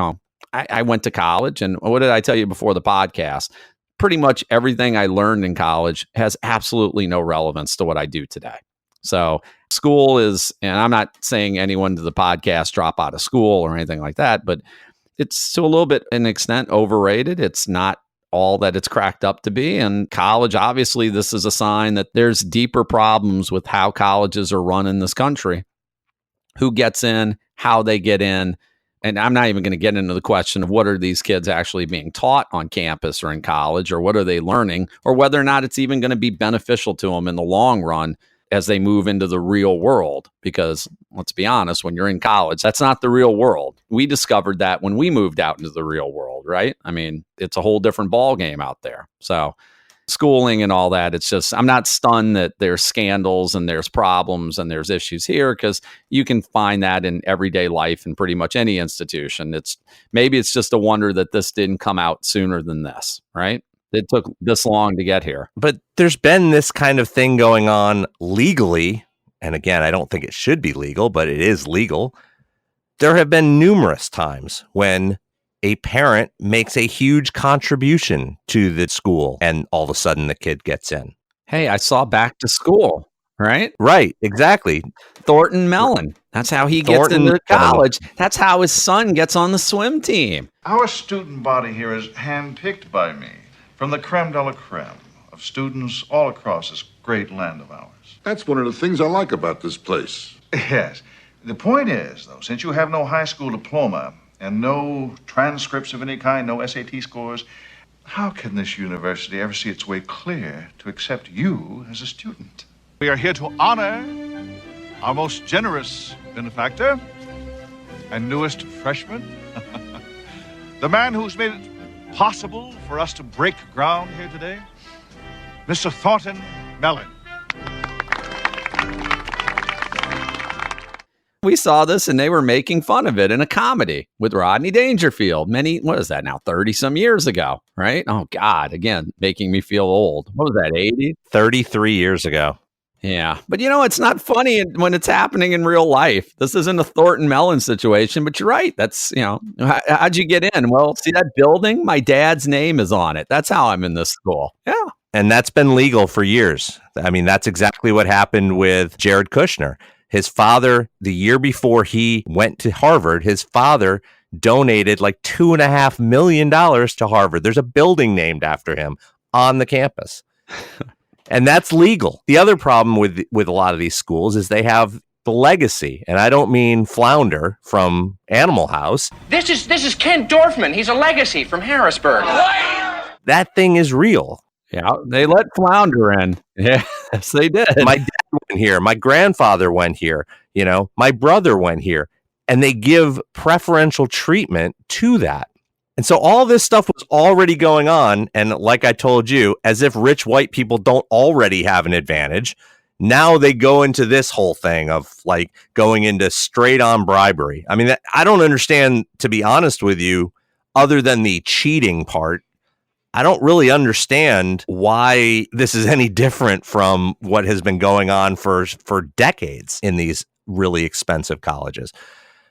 I went to college, and what did I tell you before the podcast? Pretty much everything I learned in college has absolutely no relevance to what I do today. So school is, and I'm not saying anyone to the podcast drop out of school or anything like that, but it's to a little bit an extent overrated. It's not all that it's cracked up to be. And college, obviously, this is a sign that there's deeper problems with how colleges are run in this country. Who gets in, how they get in, And I'm not even going to get into the question of what are these kids actually being taught on campus or in college, or what are they learning, or whether or not it's even going to be beneficial to them in the long run as they move into the real world. Because let's be honest, when you're in college, that's not the real world. We discovered that when we moved out into the real world, right? I mean, it's a whole different ball game out there. So schooling and all that, it's just, I'm not stunned that there's scandals and there's problems and there's issues here, because you can find that in everyday life in pretty much any institution. Maybe it's just a wonder that this didn't come out sooner than this, right? It took this long to get here. But there's been this kind of thing going on legally. And again, I don't think it should be legal, but it is legal. There have been numerous times when a parent makes a huge contribution to the school and all of a sudden the kid gets in. Hey, I saw Back to School, right? Right, exactly. Thornton Mellon. That's how he gets into college. That's how his son gets on the swim team. Our student body here is handpicked by me from the creme de la creme of students all across this great land of ours. That's one of the things I like about this place. Yes. The point is, though, since you have no high school diploma and no transcripts of any kind, no SAT scores, how can this university ever see its way clear to accept you as a student? We are here to honor our most generous benefactor and newest freshman, the man who's made it possible for us to break ground here today, Mr. Thornton Mellon. We saw this and they were making fun of it in a comedy with Rodney Dangerfield. What is that now? 30 some years ago, right? Oh God, again, making me feel old. What was that, 80? 33 years ago. Yeah. But it's not funny when it's happening in real life. This isn't a Thornton Mellon situation, but you're right. That's, how'd you get in? Well, see that building? My dad's name is on it. That's how I'm in this school. Yeah. And that's been legal for years. I mean, that's exactly what happened with Jared Kushner. His father, the year before he went to Harvard, his father donated like $2.5 million to Harvard. There's a building named after him on the campus. And that's legal. The other problem with a lot of these schools is they have the legacy. And I don't mean Flounder from Animal House. This is Ken Dorfman. He's a legacy from Harrisburg. That thing is real. Yeah, they let Flounder in. Yes, they did. My dad went here. My grandfather went here. My brother went here. And they give preferential treatment to that. And so all this stuff was already going on. And like I told you, as if rich white people don't already have an advantage, now they go into this whole thing of like going into straight on bribery. I mean, I don't understand, to be honest with you, other than the cheating part. I don't really understand why this is any different from what has been going on for decades in these really expensive colleges.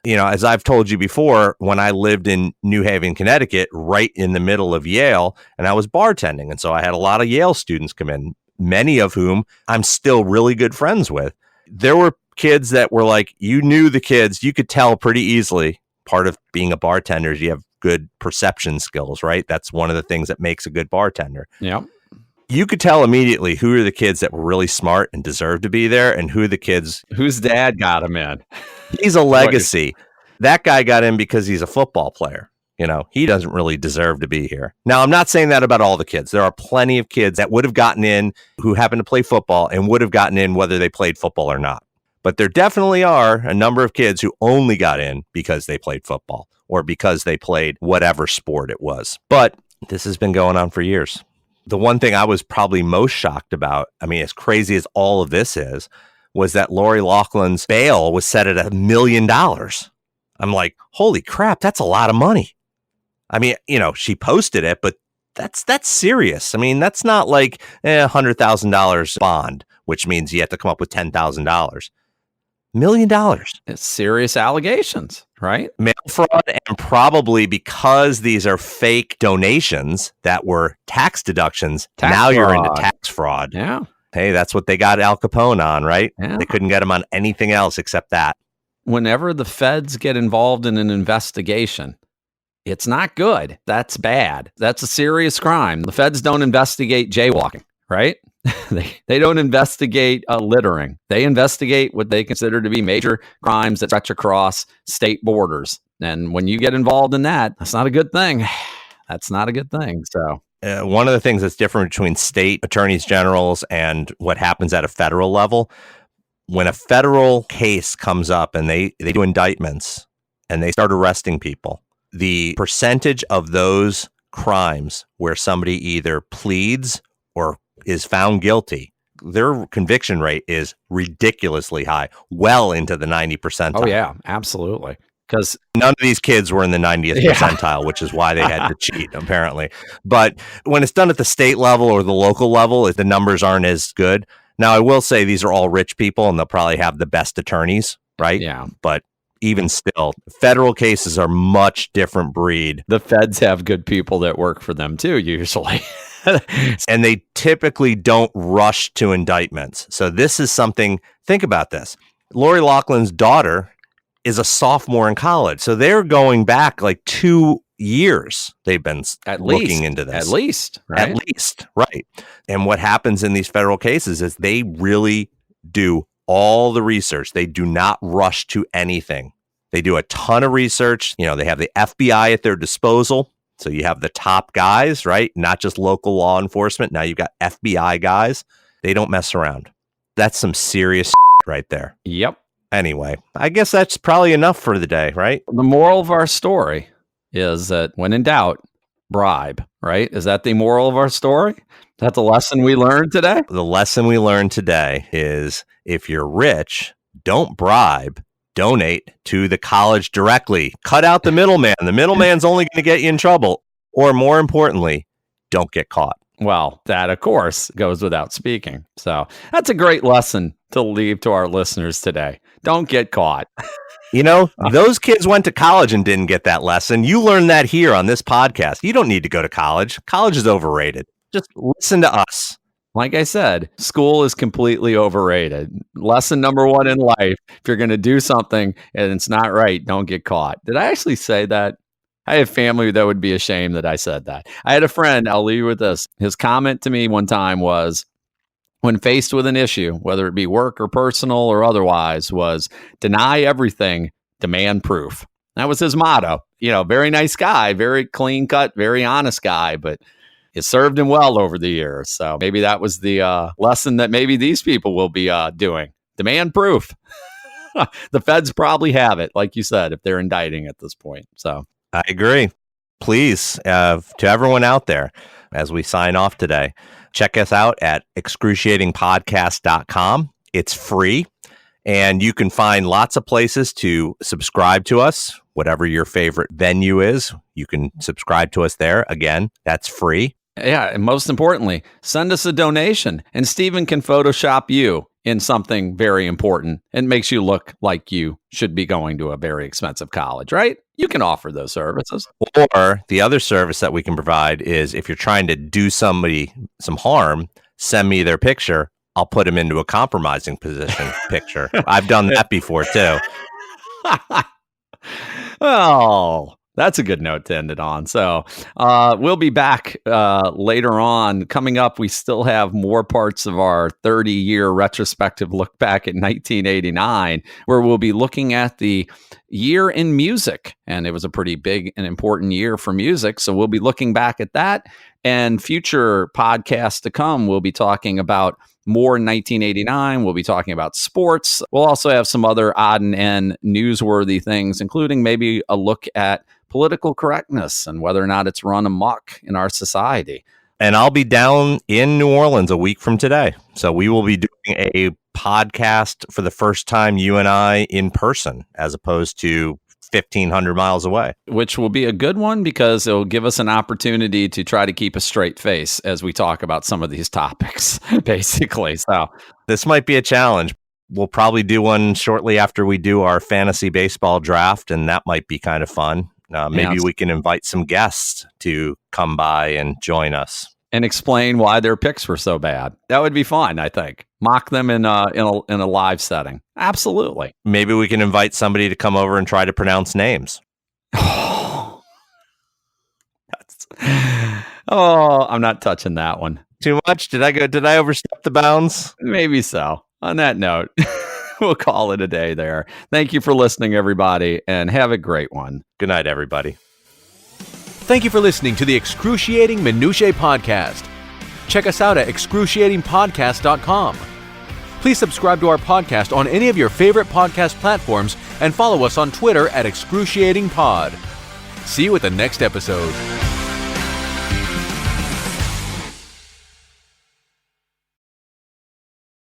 As I've told you before, when I lived in New Haven, Connecticut, right in the middle of Yale, and I was bartending. And so I had a lot of Yale students come in, many of whom I'm still really good friends with. There were kids that were like, you knew the kids, you could tell pretty easily. Part of being a bartender is you have good perception skills, right? That's one of the things that makes a good bartender. Yeah. You could tell immediately who are the kids that were really smart and deserve to be there and who are the kids whose dad got him in. He's a legacy. That guy got in because he's a football player. He doesn't really deserve to be here. Now, I'm not saying that about all the kids. There are plenty of kids that would have gotten in who happen to play football and would have gotten in whether they played football or not. But there definitely are a number of kids who only got in because they played football or because they played whatever sport it was. But this has been going on for years. The one thing I was probably most shocked about, I mean, as crazy as all of this is, was that Lori Loughlin's bail was set at $1 million. I'm like, holy crap, that's a lot of money. I mean, she posted it, but that's serious. I mean, that's not like $100,000 bond, which means you have to come up with $10,000. $1 million. It's serious allegations, right? Mail fraud, and probably because these are fake donations that were tax deductions, now you're into tax fraud. Yeah. Hey, that's what they got Al Capone on, right? Yeah. They couldn't get him on anything else except that. Whenever the feds get involved in an investigation, it's not good. That's bad. That's a serious crime. The feds don't investigate jaywalking, right? They don't investigate littering. They investigate what they consider to be major crimes that stretch across state borders. And when you get involved in that, that's not a good thing. That's not a good thing. So one of the things that's different between state attorneys generals and what happens at a federal level, when a federal case comes up and they do indictments and they start arresting people, the percentage of those crimes where somebody either pleads or is found guilty, their conviction rate is ridiculously high, well into the 90 percentile. Oh, yeah, absolutely. Because none of these kids were in the 90th percentile, which is why they had to cheat, apparently. But when it's done at the state level or the local level, the numbers aren't as good. Now, I will say these are all rich people, and they'll probably have the best attorneys, right? Yeah. But even still, federal cases are much different breed. The feds have good people that work for them, too, usually. And they typically don't rush to indictments. So this is something, think about this. Lori Loughlin's daughter is a sophomore in college. So they're going back like 2 years. They've been looking into this. At least, right. And what happens in these federal cases is they really do all the research. They do not rush to anything. They do a ton of research. You know, they have the FBI at their disposal. So you have the top guys, right? Not just local law enforcement. Now you've got FBI guys. They don't mess around. That's some serious right there. Yep. Anyway, I guess that's probably enough for the day, right? The moral of our story is that when in doubt, bribe, right? Is that the moral of our story? That's a lesson we learned today? The lesson we learned today is if you're rich, don't bribe. Donate to the college directly. Cut out the middleman. The middleman's only going to get you in trouble. Or more importantly, don't get caught. Well, that, of course, goes without speaking. So that's a great lesson to leave to our listeners today. Don't get caught. You know, those kids went to college and didn't get that lesson. You learned that here on this podcast. You don't need to go to college. College is overrated. Just listen to us. Like I said, school is completely overrated. Lesson number one in life, if you're going to do something and it's not right, don't get caught. Did I actually say that? I have family that would be ashamed that I said that. I had a friend, I'll leave you with this. His comment to me one time was, when faced with an issue, whether it be work or personal or otherwise, was deny everything, demand proof. That was his motto. You know, very nice guy, very clean cut, very honest guy, but it served him well over the years. So maybe that was the lesson that maybe these people will be doing. Demand proof. The feds probably have it, like you said, if they're indicting at this point. So I agree. Please, to everyone out there, as we sign off today, check us out at excruciatingpodcast.com. It's free, and you can find lots of places to subscribe to us. Whatever your favorite venue is, you can subscribe to us there. Again, that's free. Yeah, and most importantly, send us a donation, and Stephen can Photoshop you in something very important and makes you look like you should be going to a very expensive college, right? You can offer those services. Or the other service that we can provide is if you're trying to do somebody some harm, send me their picture. I'll put them into a compromising position picture. I've done that before, too. Oh, that's a good note to end it on. So we'll be back later on. Coming up, we still have more parts of our 30-year retrospective look back at 1989, where we'll be looking at the year in music. And it was a pretty big and important year for music. So we'll be looking back at that. And future podcasts to come, we'll be talking about more in 1989. We'll be talking about sports. We'll also have some other odd and end newsworthy things, including maybe a look at political correctness and whether or not it's run amok in our society. And I'll be down in New Orleans a week from today. So we will be doing a podcast for the first time, you and I, in person, as opposed to 1,500 miles away. Which will be a good one because it'll give us an opportunity to try to keep a straight face as we talk about some of these topics, basically. So this might be a challenge. We'll probably do one shortly after we do our fantasy baseball draft, and that might be kind of fun. Maybe we can invite some guests to come by and join us. And explain why their picks were so bad. That would be fun, I think. Mock them in a live setting. Absolutely. Maybe we can invite somebody to come over and try to pronounce names. I'm not touching that one. Too much? Did I overstep the bounds? Maybe so. On that note, we'll call it a day there. Thank you for listening, everybody, and have a great one. Good night, everybody. Thank you for listening to the Excruciating Minutiae Podcast. Check us out at excruciatingpodcast.com. Please subscribe to our podcast on any of your favorite podcast platforms and follow us on Twitter at excruciatingpod. See you at the next episode.